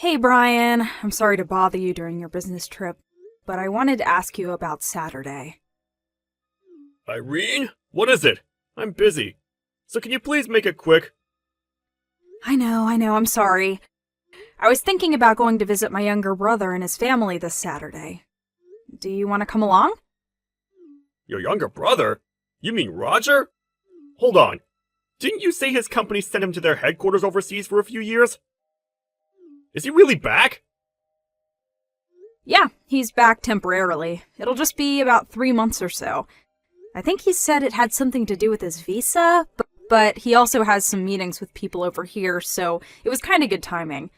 Hey Brian, I'm sorry to bother you during your business trip, but I wanted to ask you about Saturday. Irene? What is it? I'm busy. So can you please make it quick? I know, I'm sorry. I was thinking about going to visit my younger brother and his family this Saturday. Do you want to come along? Your younger brother? You mean Roger? Hold on. Didn't you say his company sent him to their headquarters overseas for a few years? Is he really back? Yeah, he's back temporarily. It'll just be about 3 months or so. I think he said it had something to do with his visa, but he also has some meetings with people over here, so it was kind of good timing.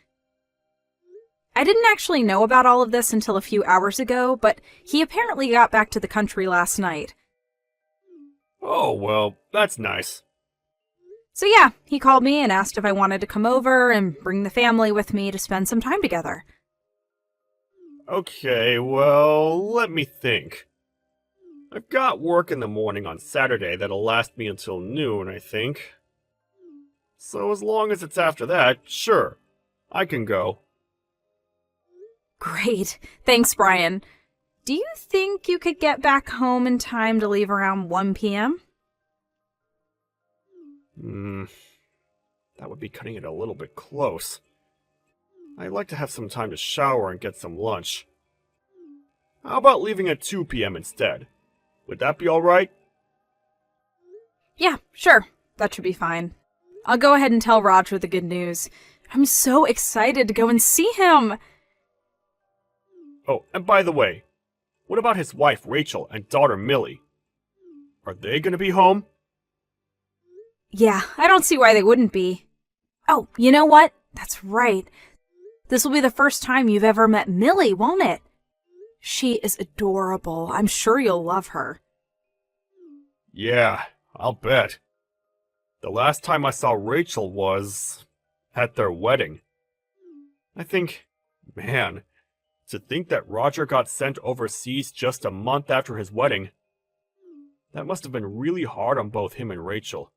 I didn't actually know about all of this until a few hours ago, but he apparently got back to the country last night. Oh, well, that's nice. So yeah, he called me and asked if I wanted to come over and bring the family with me to spend some time together. Okay, well, let me think. I've got work in the morning on Saturday that'll last me until noon, I think. So as long as it's after that, sure, I can go. Great. Thanks, Brian. Do you think you could get back home in time to leave around 1 p.m.? That would be cutting it a little bit close. I'd like to have some time to shower and get some lunch. How about leaving at 2 p.m. instead? Would that be alright? Yeah, sure. That should be fine. I'll go ahead and tell Roger the good news. I'm so excited to go and see him! Oh, and by the way, what about his wife Rachel and daughter Millie? Are they gonna be home? Yeah, I don't see why they wouldn't be. Oh, you know what? That's right. This will be the first time you've ever met Millie, won't it? She is adorable. I'm sure you'll love her. Yeah, I'll bet. The last time I saw Rachel was at their wedding. I think, man, to think that Roger got sent overseas just a month after his wedding, that must have been really hard on both him and Rachel.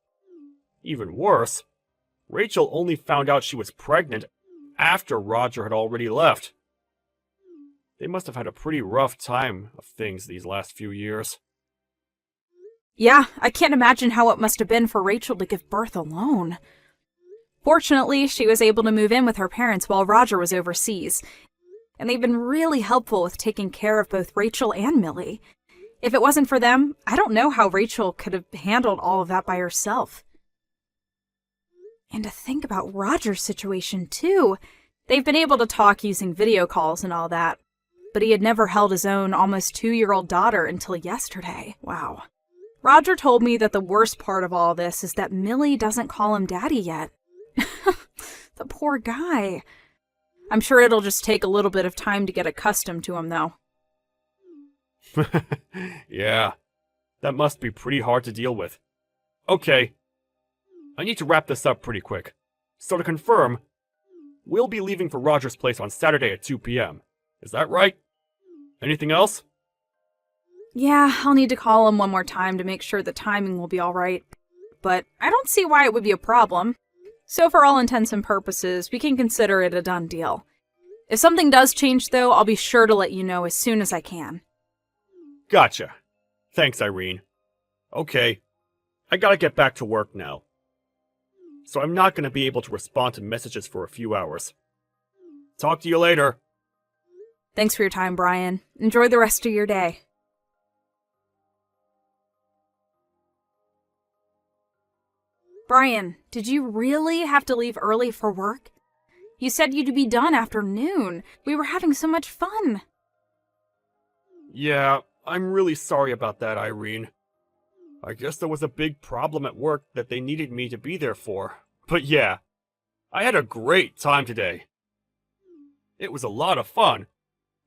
Even worse, Rachel only found out she was pregnant after Roger had already left. They must have had a pretty rough time of things these last few years. Yeah, I can't imagine how it must have been for Rachel to give birth alone. Fortunately, she was able to move in with her parents while Roger was overseas, and they've been really helpful with taking care of both Rachel and Millie. If it wasn't for them, I don't know how Rachel could have handled all of that by herself. And to think about Roger's situation, too. They've been able to talk using video calls and all that, but he had never held his own almost 2-year-old daughter until yesterday. Wow. Roger told me that the worst part of all this is that Millie doesn't call him daddy yet. The poor guy. I'm sure it'll just take a little bit of time to get accustomed to him, though. Yeah, that must be pretty hard to deal with. Okay, I need to wrap this up pretty quick. So to confirm, we'll be leaving for Roger's place on Saturday at 2 p.m. Is that right? Anything else? Yeah, I'll need to call him one more time to make sure the timing will be alright. But I don't see why it would be a problem. So for all intents and purposes, we can consider it a done deal. If something does change, though, I'll be sure to let you know as soon as I can. Gotcha. Thanks, Irene. Okay, I gotta get back to work now. So I'm not gonna be able to respond to messages for a few hours. Talk to you later. Thanks for your time, Brian. Enjoy the rest of your day. Brian, did you really have to leave early for work? You said you'd be done after noon. We were having so much fun. Yeah, I'm really sorry about that, Irene. I guess there was a big problem at work that they needed me to be there for. But yeah, I had a great time today. It was a lot of fun.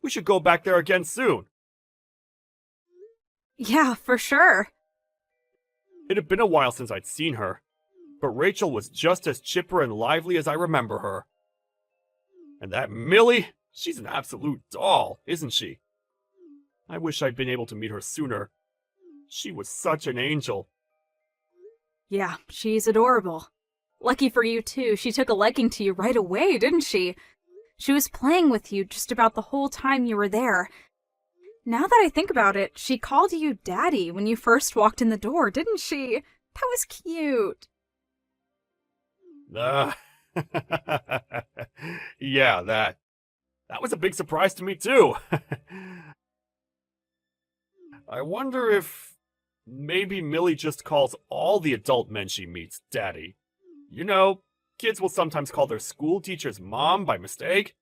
We should go back there again soon. Yeah, for sure. It had been a while since I'd seen her, but Rachel was just as chipper and lively as I remember her. And that Millie, she's an absolute doll, isn't she? I wish I'd been able to meet her sooner. She was such an angel. Yeah, she's adorable. Lucky for you, too. She took a liking to you right away, didn't she? She was playing with you just about the whole time you were there. Now that I think about it, she called you Daddy when you first walked in the door, didn't she? That was cute. Yeah, that was a big surprise to me too. I wonder if maybe Millie just calls all the adult men she meets Daddy. You know, kids will sometimes call their school teacher's mom by mistake.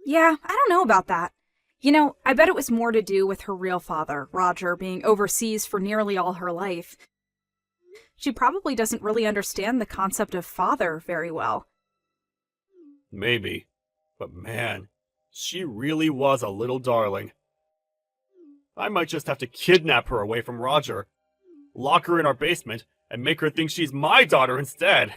Yeah, I don't know about that. You know, I bet it was more to do with her real father, Roger, being overseas for nearly all her life. She probably doesn't really understand the concept of father very well. Maybe. But man, she really was a little darling. I might just have to kidnap her away from Roger, lock her in our basement, and make her think she's my daughter instead.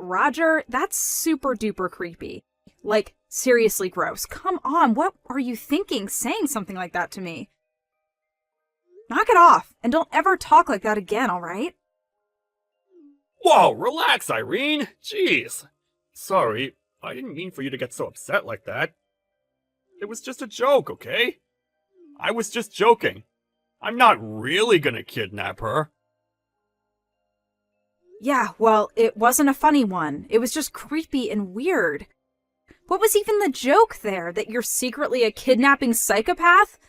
Roger, that's super duper creepy. Like, seriously gross. Come on, what are you thinking saying something like that to me? Knock it off, and don't ever talk like that again, alright? Whoa, relax, Irene! Jeez! Sorry, I didn't mean for you to get so upset like that. It was just a joke, okay? I was just joking. I'm not really gonna kidnap her. Yeah, well, it wasn't a funny one. It was just creepy and weird. What was even the joke there? That you're secretly a kidnapping psychopath?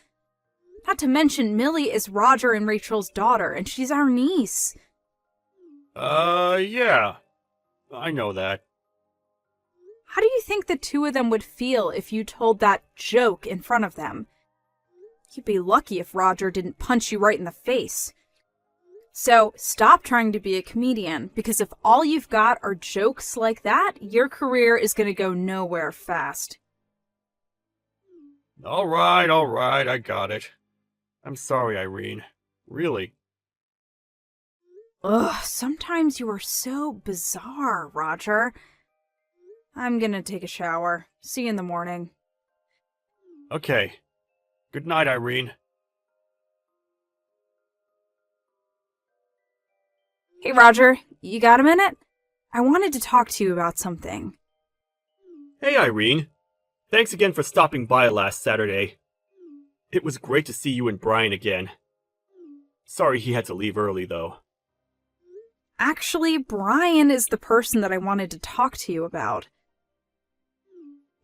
Not to mention, Millie is Roger and Rachel's daughter, and she's our niece. Yeah. I know that. How do you think the two of them would feel if you told that joke in front of them? You'd be lucky if Roger didn't punch you right in the face. So, stop trying to be a comedian, because if all you've got are jokes like that, your career is going to go nowhere fast. Alright, I got it. I'm sorry, Irene. Really. Ugh, sometimes you are so bizarre, Roger. I'm gonna take a shower. See you in the morning. Okay. Good night, Irene. Hey, Roger, you got a minute? I wanted to talk to you about something. Hey, Irene. Thanks again for stopping by last Saturday. It was great to see you and Brian again. Sorry he had to leave early, though. Actually, Brian is the person that I wanted to talk to you about.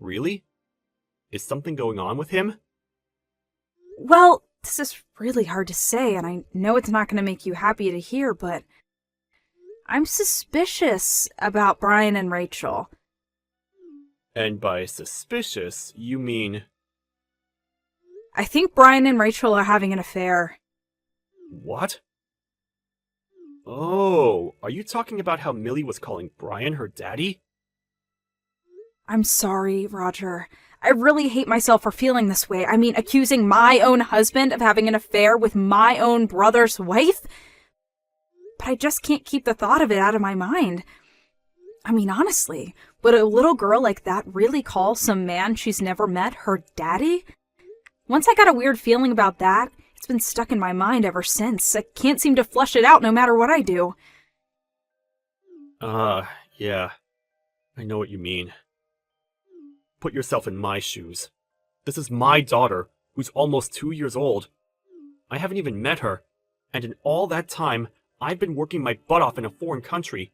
Really? Is something going on with him? Well, this is really hard to say, and I know it's not going to make you happy to hear, but I'm suspicious about Brian and Rachel. And by suspicious, you mean... I think Brian and Rachel are having an affair. What? Oh, are you talking about how Millie was calling Brian her daddy? I'm sorry, Roger. I really hate myself for feeling this way. I mean, accusing my own husband of having an affair with my own brother's wife? But I just can't keep the thought of it out of my mind. I mean, honestly, would a little girl like that really call some man she's never met her daddy? Once I got a weird feeling about that, it's been stuck in my mind ever since. I can't seem to flush it out no matter what I do. Yeah. I know what you mean. Put yourself in my shoes. This is my daughter, who's almost 2 years old. I haven't even met her, and in all that time, I've been working my butt off in a foreign country.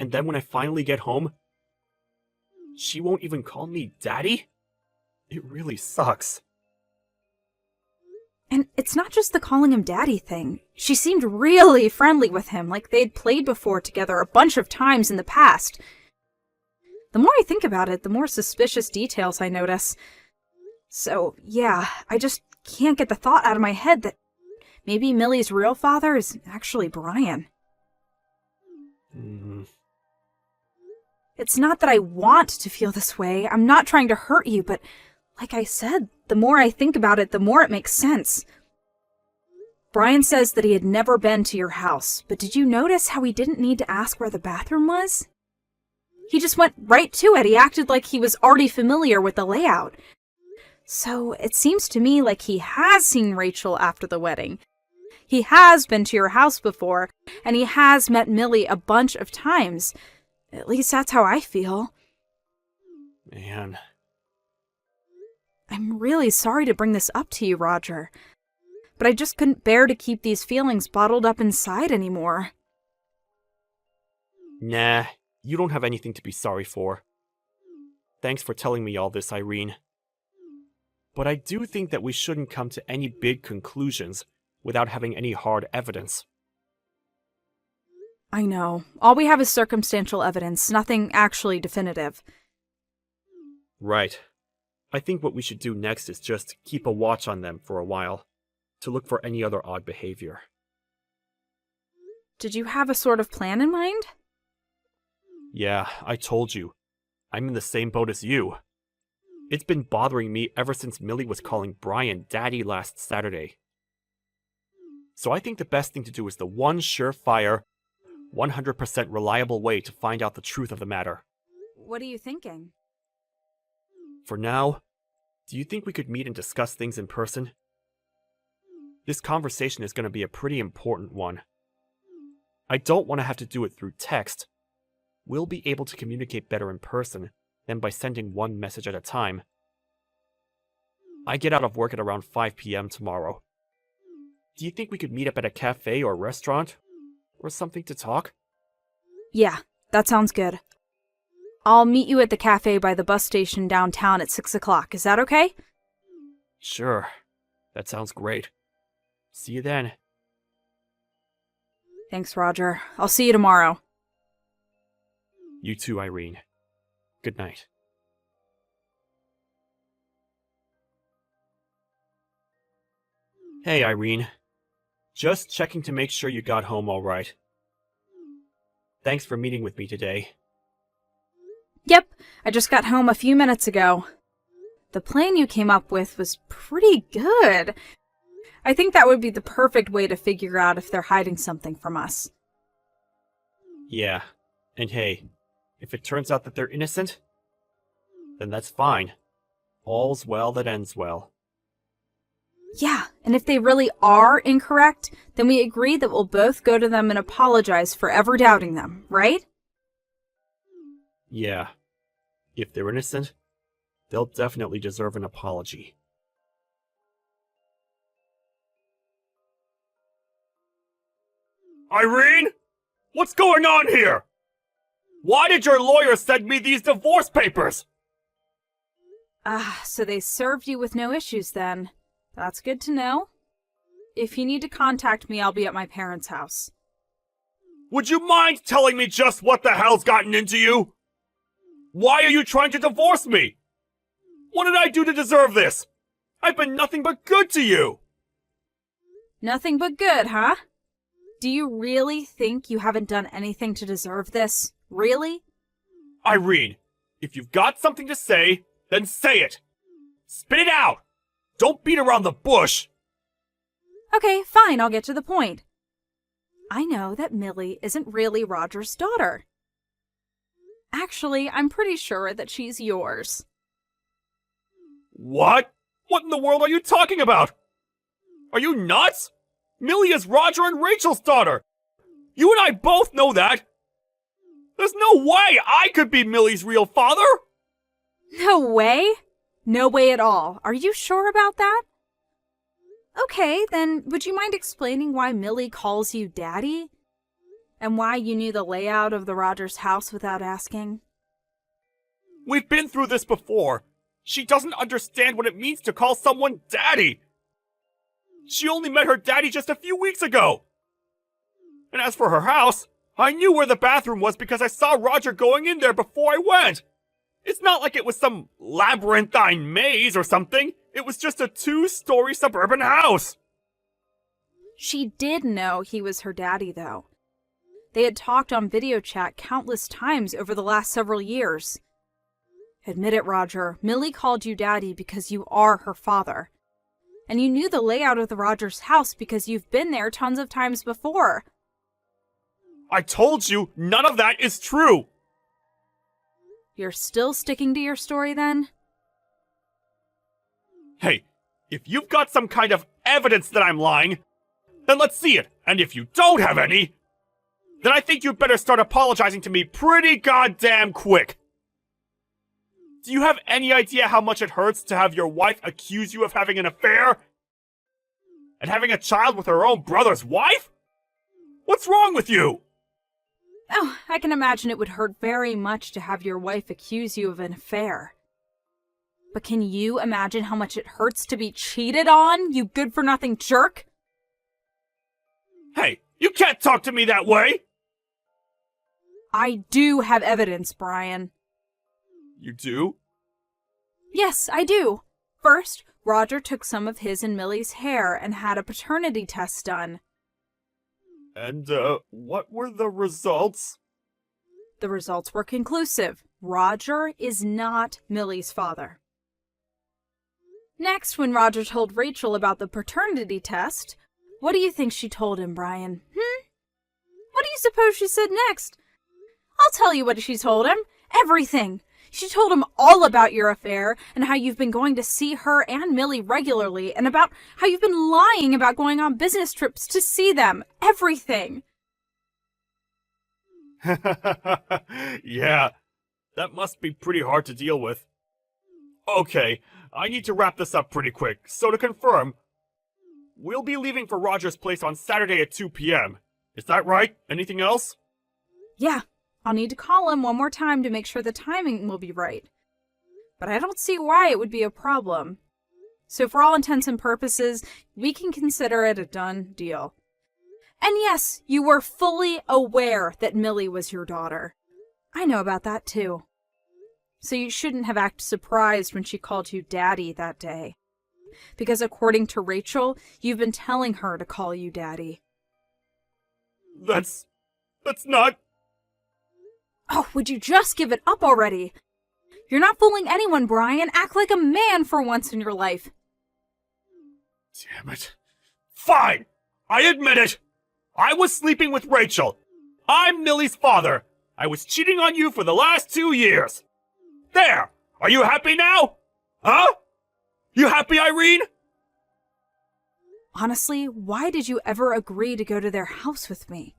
And then when I finally get home, she won't even call me daddy? It really sucks. And it's not just the calling him daddy thing. She seemed really friendly with him, like they'd played before together a bunch of times in the past. The more I think about it, the more suspicious details I notice. So, yeah, I just can't get the thought out of my head that maybe Millie's real father is actually Brian. It's not that I want to feel this way. I'm not trying to hurt you, but like I said, the more I think about it, the more it makes sense. Brian says that he had never been to your house, but did you notice how he didn't need to ask where the bathroom was? He just went right to it. He acted like he was already familiar with the layout. So it seems to me like he has seen Rachel after the wedding. He has been to your house before, and he has met Millie a bunch of times. At least that's how I feel. Man. I'm really sorry to bring this up to you, Roger. But I just couldn't bear to keep these feelings bottled up inside anymore. Nah, you don't have anything to be sorry for. Thanks for telling me all this, Irene. But I do think that we shouldn't come to any big conclusions without having any hard evidence. I know. All we have is circumstantial evidence, nothing actually definitive. Right. I think what we should do next is just keep a watch on them for a while, to look for any other odd behavior. Did you have a sort of plan in mind? Yeah, I told you. I'm in the same boat as you. It's been bothering me ever since Millie was calling Brian Daddy last Saturday. So I think the best thing to do is the one surefire, 100% reliable way to find out the truth of the matter. What are you thinking? For now, do you think we could meet and discuss things in person? This conversation is going to be a pretty important one. I don't want to have to do it through text. We'll be able to communicate better in person than by sending one message at a time. I get out of work at around 5 p.m. tomorrow. Do you think we could meet up at a cafe or restaurant? Or something to talk? Yeah, that sounds good. I'll meet you at the cafe by the bus station downtown at 6 o'clock. Is that okay? Sure. That sounds great. See you then. Thanks, Roger. I'll see you tomorrow. You too, Irene. Good night. Hey, Irene. Just checking to make sure you got home all right. Thanks for meeting with me today. Yep, I just got home a few minutes ago. The plan you came up with was pretty good. I think that would be the perfect way to figure out if they're hiding something from us. Yeah, and hey, if it turns out that they're innocent, then that's fine. All's well that ends well. Yeah, and if they really are incorrect, then we agree that we'll both go to them and apologize for ever doubting them, right? Yeah. If they're innocent, they'll definitely deserve an apology. Irene? What's going on here? Why did your lawyer send me these divorce papers? So they served you with no issues then. That's good to know. If you need to contact me, I'll be at my parents' house. Would you mind telling me just what the hell's gotten into you? Why are you trying to divorce me? What did I do to deserve this? I've been nothing but good to you. Nothing but good, huh? Do you really think you haven't done anything to deserve this? Really? Irene, if you've got something to say, then say it. Spit it out. Don't beat around the bush. Okay, fine, I'll get to the point. I know that Millie isn't really Roger's daughter. Actually, I'm pretty sure that she's yours. What? What in the world are you talking about? Are you nuts? Millie is Roger and Rachel's daughter. You and I both know that. There's no way I could be Millie's real father. No way? No way at all. Are you sure about that? Okay, then would you mind explaining why Millie calls you Daddy? And why you knew the layout of the Rogers house without asking? We've been through this before. She doesn't understand what it means to call someone Daddy. She only met her daddy just a few weeks ago. And as for her house, I knew where the bathroom was because I saw Roger going in there before I went. It's not like it was some labyrinthine maze or something. It was just a 2-story suburban house. She did know he was her daddy, though. They had talked on video chat countless times over the last several years. Admit it, Roger, Millie called you Daddy because you are her father. And you knew the layout of the Rogers house because you've been there tons of times before. I told you none of that is true. You're still sticking to your story, then? Hey, if you've got some kind of evidence that I'm lying, then let's see it. And if you don't have any, then I think you'd better start apologizing to me pretty goddamn quick. Do you have any idea how much it hurts to have your wife accuse you of having an affair? And having a child with her own brother's wife? What's wrong with you? Oh, I can imagine it would hurt very much to have your wife accuse you of an affair. But can you imagine how much it hurts to be cheated on, you good-for-nothing jerk? Hey, you can't talk to me that way! I do have evidence, Brian. You do? Yes, I do. First, Roger took some of his and Millie's hair and had a paternity test done. And, what were the results? The results were conclusive. Roger is not Millie's father. Next, when Roger told Rachel about the paternity test, what do you think she told him, Brian? What do you suppose she said next? I'll tell you what she told him. Everything. She told him all about your affair and how you've been going to see her and Millie regularly and about how you've been lying about going on business trips to see them. Everything. Yeah, that must be pretty hard to deal with. Okay, I need to wrap this up pretty quick, so to confirm, we'll be leaving for Roger's place on Saturday at 2 p.m. Is that right? Anything else? Yeah, I'll need to call him one more time to make sure the timing will be right. But I don't see why it would be a problem. So for all intents and purposes, we can consider it a done deal. And yes, you were fully aware that Millie was your daughter. I know about that too. So you shouldn't have acted surprised when she called you Daddy that day. Because according to Rachel, you've been telling her to call you Daddy. That's not... Oh, would you just give it up already? You're not fooling anyone, Brian. Act like a man for once in your life. Damn it. Fine! I admit it! I was sleeping with Rachel. I'm Millie's father. I was cheating on you for the last 2 years. There! Are you happy now? Huh? You happy, Irene? Honestly, why did you ever agree to go to their house with me?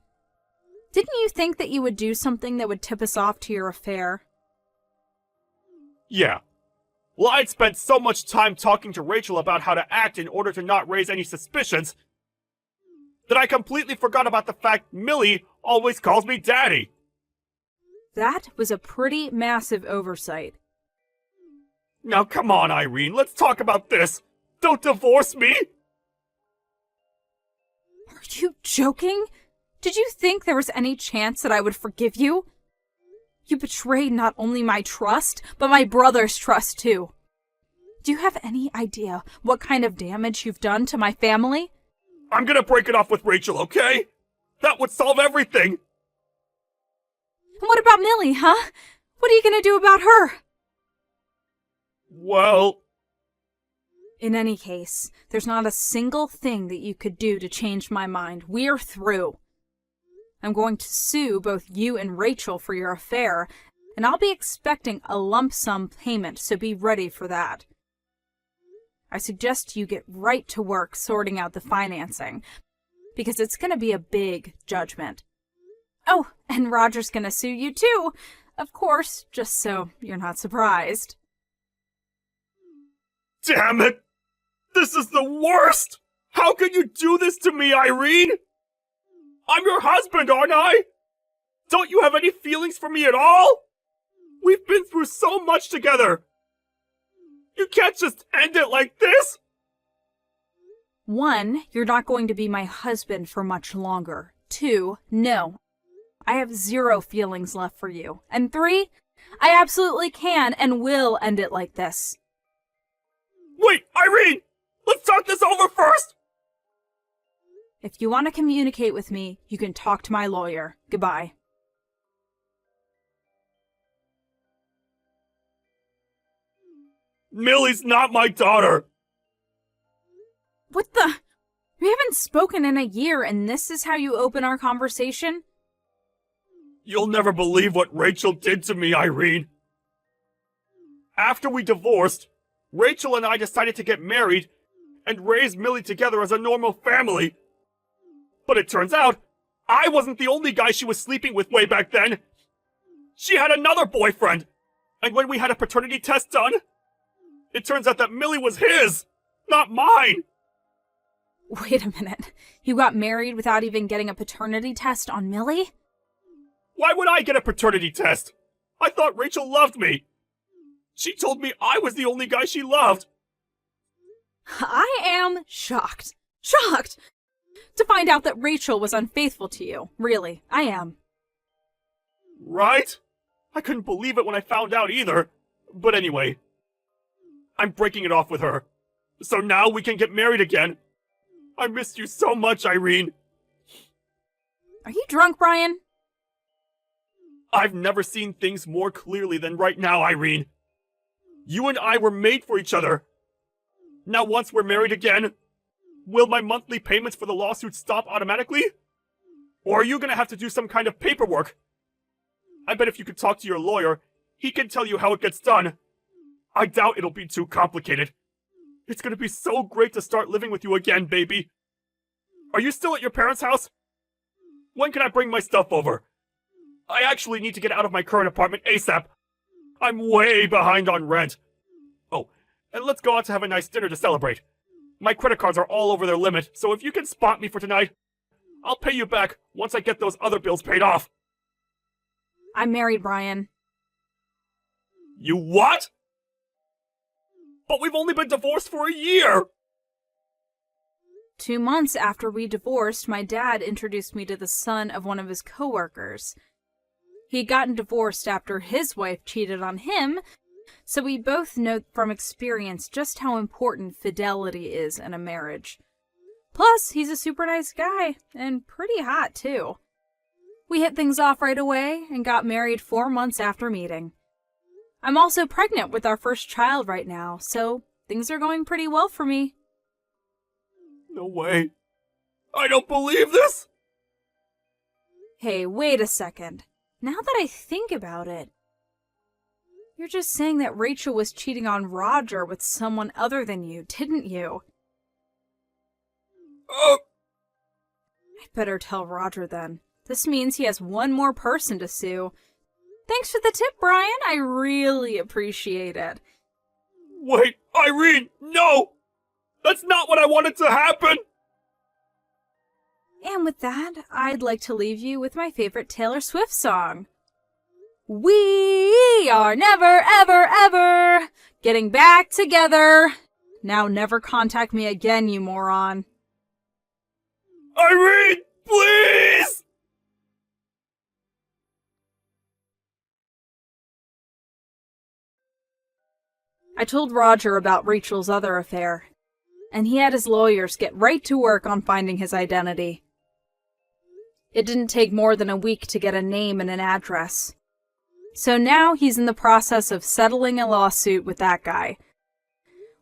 Didn't you think that you would do something that would tip us off to your affair? Yeah. Well, I'd spent so much time talking to Rachel about how to act in order to not raise any suspicions that I completely forgot about the fact Millie always calls me Daddy. That was a pretty massive oversight. Now come on, Irene, let's talk about this. Don't divorce me! Are you joking? Did you think there was any chance that I would forgive you? You betrayed not only my trust, but my brother's trust too. Do you have any idea what kind of damage you've done to my family? I'm gonna break it off with Rachel, okay? That would solve everything! And what about Millie, huh? What are you gonna do about her? Well... In any case, there's not a single thing that you could do to change my mind. We're through. I'm going to sue both you and Rachel for your affair, and I'll be expecting a lump sum payment, so be ready for that. I suggest you get right to work sorting out the financing, because it's going to be a big judgment. Oh, and Roger's going to sue you too, of course, just so you're not surprised. Damn it! This is the worst! How can you do this to me, Irene? I'm your husband, aren't I? Don't you have any feelings for me at all? We've been through so much together. You can't just end it like this. 1, you're not going to be my husband for much longer. 2, no. I have 0 feelings left for you. And 3, I absolutely can and will end it like this. Wait, Irene! Let's talk this over first! If you want to communicate with me, you can talk to my lawyer. Goodbye. Millie's not my daughter! What the? We haven't spoken in a year, and this is how you open our conversation? You'll never believe what Rachel did to me, Irene. After we divorced, Rachel and I decided to get married and raise Millie together as a normal family. But it turns out, I wasn't the only guy she was sleeping with way back then. She had another boyfriend. And when we had a paternity test done, it turns out that Millie was his, not mine. Wait a minute. You got married without even getting a paternity test on Millie? Why would I get a paternity test? I thought Rachel loved me. She told me I was the only guy she loved. I am shocked. Shocked! To find out that Rachel was unfaithful to you. Really, I am. Right? I couldn't believe it when I found out either. But anyway, I'm breaking it off with her. So now we can get married again. I missed you so much, Irene. Are you drunk, Brian? I've never seen things more clearly than right now, Irene. You and I were made for each other. Now once we're married again, will my monthly payments for the lawsuit stop automatically? Or are you gonna have to do some kind of paperwork? I bet if you could talk to your lawyer, he can tell you how it gets done. I doubt it'll be too complicated. It's gonna be so great to start living with you again, baby. Are you still at your parents' house? When can I bring my stuff over? I actually need to get out of my current apartment ASAP. I'm way behind on rent. Oh, and let's go out to have a nice dinner to celebrate. My credit cards are all over their limit, so if you can spot me for tonight, I'll pay you back once I get those other bills paid off. I'm married, Brian. You what? But we've only been divorced for a year! 2 months after we divorced, my dad introduced me to the son of one of his coworkers. He'd gotten divorced after his wife cheated on him, so we both know from experience just how important fidelity is in a marriage. Plus, he's a super nice guy, and pretty hot, too. We hit things off right away and got married 4 months after meeting. I'm also pregnant with our first child right now, so things are going pretty well for me. No way. I don't believe this! Hey, wait a second. Now that I think about it, you're just saying that Rachel was cheating on Roger with someone other than you, didn't you? I better tell Roger then. This means he has one more person to sue. Thanks for the tip, Brian. I really appreciate it. Wait, Irene, no! That's not what I wanted to happen! And with that, I'd like to leave you with my favorite Taylor Swift song. We are never, ever, ever getting back together. Now never contact me again, you moron. Irene, please! I told Roger about Rachel's other affair, and he had his lawyers get right to work on finding his identity. It didn't take more than a week to get a name and an address. So now he's in the process of settling a lawsuit with that guy.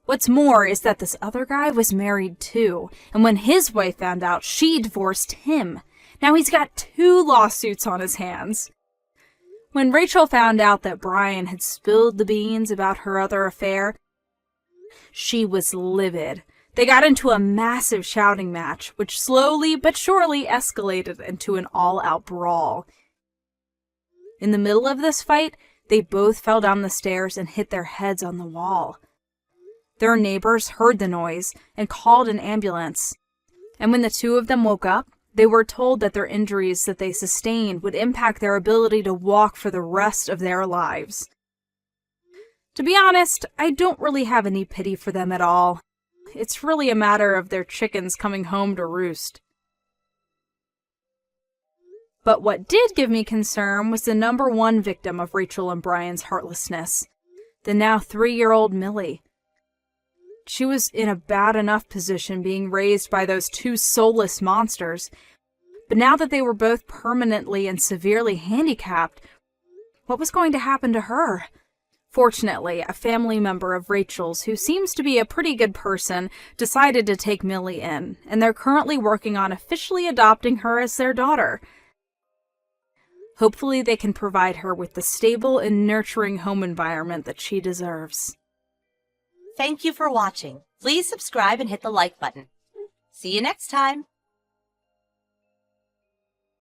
What's more is that this other guy was married too, and when his wife found out, she divorced him. Now he's got 2 lawsuits on his hands. When Rachel found out that Brian had spilled the beans about her other affair, she was livid. They got into a massive shouting match, which slowly but surely escalated into an all-out brawl. In the middle of this fight, they both fell down the stairs and hit their heads on the wall. Their neighbors heard the noise and called an ambulance. And when the 2 of them woke up, they were told that their injuries that they sustained would impact their ability to walk for the rest of their lives. To be honest, I don't really have any pity for them at all. It's really a matter of their chickens coming home to roost. But what did give me concern was the number 1 victim of Rachel and Brian's heartlessness, the now 3-year-old Millie. She was in a bad enough position being raised by those 2 soulless monsters, but now that they were both permanently and severely handicapped, what was going to happen to her? Fortunately, a family member of Rachel's, who seems to be a pretty good person, decided to take Millie in, and they're currently working on officially adopting her as their daughter. Hopefully they can provide her with the stable and nurturing home environment that she deserves. Thank you for watching. Please subscribe and hit the like button. See you next time.